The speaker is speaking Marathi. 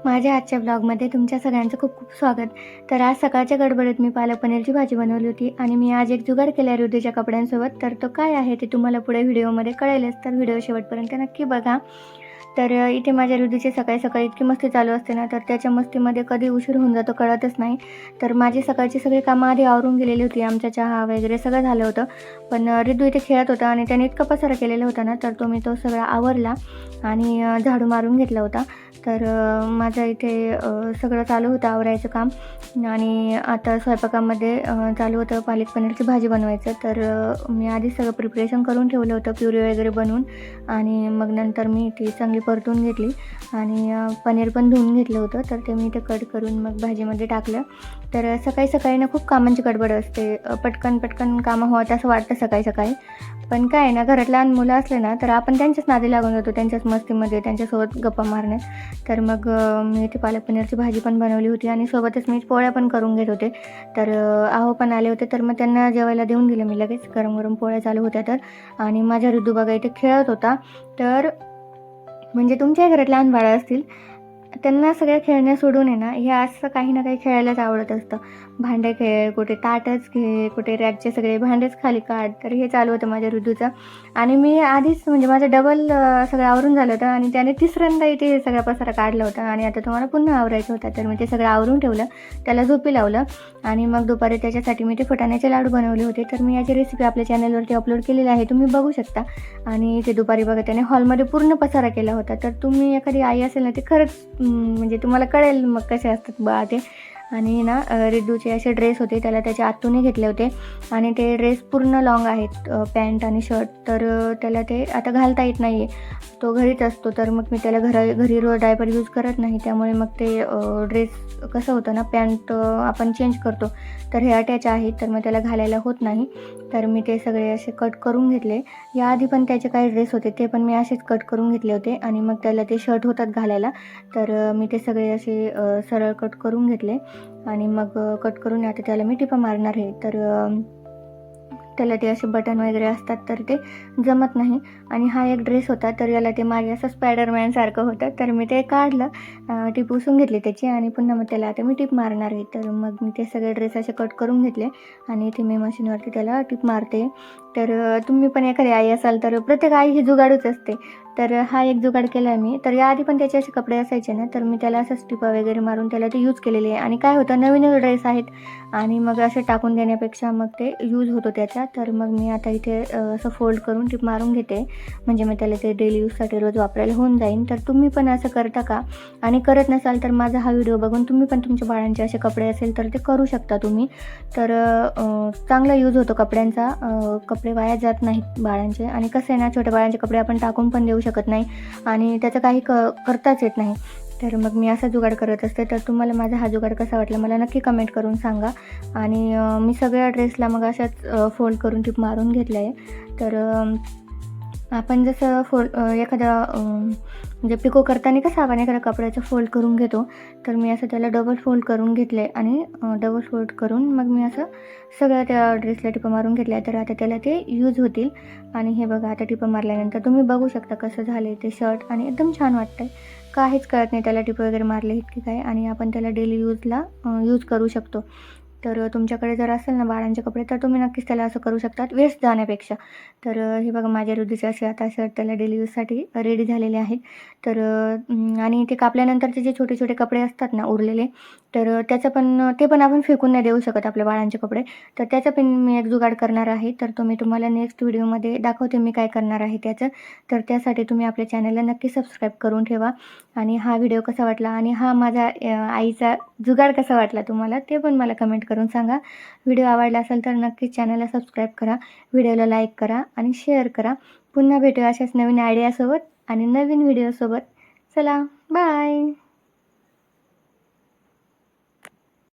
माझ्या आजच्या ब्लॉगमध्ये तुमच्या सगळ्यांचं खूप खूप स्वागत. तर आज सकाळच्या गडबडीत मी पालक पनीरची भाजी बनवली होती आणि मी आज एक जुगाड केला आहे ऋतूच्या कपड्यांसोबत. तर तो काय आहे ते तुम्हाला पुढे व्हिडिओमध्ये कळेलच, तर व्हिडिओ शेवटपर्यंत नक्की बघा. तर इथे माझ्या ऋतूची सकाळी सकाळी इतकी मस्ती चालू असते ना, तर त्याच्या मस्तीमध्ये कधी उशीर होऊन जातो कळतच नाही. तर माझी सकाळची सगळी कामं आधी आवरून गेलेली होती. आमचा चहा वगैरे सगळं झालं होतं. पण ऋतू इथे खेळत होता आणि त्याने इतका पसारा केलेला होता ना, तर तो सगळा आवरला आणि झाडू मारून घेतला होता. तर माझं इथे सगळं चालू होतं आवरायचं काम आणि आता स्वयंपाकामध्ये चालू होतं पालक पनीरची भाजी बनवायचं. तर मी आधीच सगळं प्रिपरेशन करून ठेवलं होतं, प्युरी वगैरे बनवून. आणि मग नंतर मी ती चांगली परतून घेतली आणि पनीर पण धुवून घेतलं होतं. तर ते मी ते कट करून मग भाजीमध्ये टाकलं. तर सकाळी सकाळी ना खूप कामांची गडबड असते. पटकन पटकन कामं व्हावं असं वाटतं सकाळी सकाळी. पण काय आहे ना, घरात लहान मुलं असले ना, तर आपण त्यांच्याच नादी लागून जातो, त्यांच्याच मस्तीमध्ये, त्यांच्यासोबत गप्पा मारण्यात. तर मग मी इथे पालक पनीरची भाजी पण बनवली होती आणि सोबतच मी पोळ्या पण करून घेत होते. तर आहो पण आले होते, तर मग त्यांना जेवायला देऊन दिलं मी लगेच. गरम गरम पोळ्या चालू होत्या तर. आणि माझा ऋतू बघा इथे खेळत होता. तर म्हणजे तुमच्याही घरात लहान बाळं असतील, त्यांना सगळ्या खेळण्या सोडून आहे ना, हे असं काही ना काही खेळायलाच आवडत असतं. भांडे खेळ, कुठे ताटच घे, कुठे रॅकचे सगळे भांडेच खाली काढ. तर हे चालू होतं माझ्या ऋतूचं. आणि मी आधीच म्हणजे माझं डबल सगळं आवरून झालं होतं आणि त्याने तिसऱ्यांदा इथे हे सगळा पसारा काढला होता आणि आता तुम्हाला पुन्हा आवरायचं होतं. तर मी ते सगळं आवरून ठेवलं, त्याला झोपी लावलं आणि मग दुपारी त्याच्यासाठी मी ते फुटाण्याचे लाडू बनवले होते. तर मी याची रेसिपी आपल्या चॅनलवरती अपलोड केलेली आहे, तुम्ही बघू शकता. आणि ते दुपारी बघा त्याने हॉलमध्ये पूर्ण पसारा केला होता. तर तुम्ही एखादी आई असेल ना, ते खरंच म्हणजे तुम्हाला कळेल मग कसे असतात बा ते. आणि ना रिद्धूचे असे ड्रेस होते, त्याला त्याच्या आत्तूने घेतले होते आणि ते ड्रेस पूर्ण लाँग आहेत, पॅन्ट आणि शर्ट. तर त्याला ते आता घालता येत नाही आहे, तो घरीच असतो. तर मग मी त्याला घरी रोज डायपर यूज करत नाही, त्यामुळे मग ते ड्रेस कसं होतं ना, पॅन्ट आपण चेंज करतो, तर हे अटॅच आहेत, तर मग त्याला घालायला होत नाही. तर मी ते सगळे असे कट करून घेतले. याआधी पण त्याचे काही ड्रेस होते, ते पण मी असेच कट करून घेतले होते आणि मग त्याला ते शर्ट होतात घालायला. तर मी ते सगळे असे सरळ कट करून घेतले आणि मग कट करून आता त्याला मी टिपा मारणार आहे. तर त्याला ते असे बटन वगैरे असतात, तर ते जमत नाही. आणि हा एक ड्रेस होता, तर याला ते मागे असं स्पायडरमॅनसारखं होतं, तर मी ते काढलं, टीप पुसून घेतली त्याची आणि पुन्हा मग त्याला आता मी टीप मारणार आहे. तर मग मी ते सगळे ड्रेस असे कट करून घेतले आणि इथे मी मशीनवरती त्याला टीप मारते. तर तुम्ही पण एखादी आई असाल, तर प्रत्येक आई ही जुगाडूच असते. तर हा एक जुगाड केला आहे मी. तर याआधी पण त्याचे असे कपडे असायचे ना, तर मी त्याला असंच टिपा वगैरे मारून त्याला ते यूज केलेले आहे. आणि काय होतं, नवीनच ड्रेस आहेत आणि मग असे टाकून देण्यापेक्षा मग ते यूज होतो त्याचा. तर मग मी आता इथे असं फोल्ड करून टिप मारून घेते, म्हणजे मग त्याला ते डेली यूजसाठी रोज वापरायला होऊन जाईल. तर तुम्ही पण असं करता का? आणि करत नसाल तर माझा हा व्हिडिओ बघून तुम्ही पण तुमच्या बाळांचे असे कपडे असेल तर ते करू शकता तुम्ही. तर चांगला यूज होतो कपड्यांचा, कपडे वाया जात नाहीत बाळांचे. आणि कसं आहे ना, छोट्या बाळांचे कपडे आपण टाकून पण देऊ शकत नाही आणि त्याचं काही करताच येत नाही. तर मग मी असा जुगाड करत असते. तर तुम्हाला माझा हा जुगाड कसा वाटला मला नक्की कमेंट करून सांगा. आणि मी सगळ्या ड्रेसला मग अशाच फोल्ड करून टिप मारून घेतलं आहे. तर आपण जसं एखादा म्हणजे पिको करताना कसं आपण एखाद्या कपड्याचं फोल्ड करून घेतो, तर मी असं त्याला डबल फोल्ड करून घेतलं आहे आणि डबल फोल्ड करून मग मी असं सगळ्या त्या ड्रेसला टिपा मारून घेतल्या. तर आता त्याला ते यूज होतील. आणि हे बघा, आता टिपा मारल्यानंतर तुम्ही बघू शकता कसं झालं आहे ते शर्ट आणि एकदम छान वाटतं आहे. काहीच कळत नाही त्याला टिपे वगैरे मारले इतके काय. आणि आपण त्याला डेली यूजला यूज करू शकतो. तर तुमच्याकडे जर असेल ना बाळांचे कपडे, तर तुम्ही नक्कीच त्याला असं करू शकतात वेस्ट जाण्यापेक्षा. तर हे बघा, माझ्या ऋतूचे असे आता शर्ट त्याला डेली यूजसाठी रेडी झालेले आहेत. तर आणि ते कापल्यानंतरचे जे छोटे छोटे कपडे असतात ना उरलेले, तर त्याचं पण ते पण आपण फेकून नाही देऊ शकत आपल्या बाळांचे कपडे. तर त्याचं पण मी एक जुगाड करणार आहे. तर मी तुम्हाला नेक्स्ट व्हिडिओमध्ये दाखवते मी काय करणार आहे त्याचं. तर त्यासाठी तुम्ही आपल्या चॅनलला नक्की सबस्क्राईब करून ठेवा. आणि हा व्हिडिओ कसा वाटला आणि हा माझा आईचा जुगाड कसा वाटला तुम्हाला, ते पण मला कमेंट करून सांगा. व्हिडिओ आवडला असेल तर नक्कीच चॅनलला सबस्क्राईब करा, व्हिडिओला लाईक करा आणि शेअर करा. पुन्हा भेटूया अशाच नवीन आयडियासोबत आणि नवीन व्हिडिओसोबत. चला, बाय.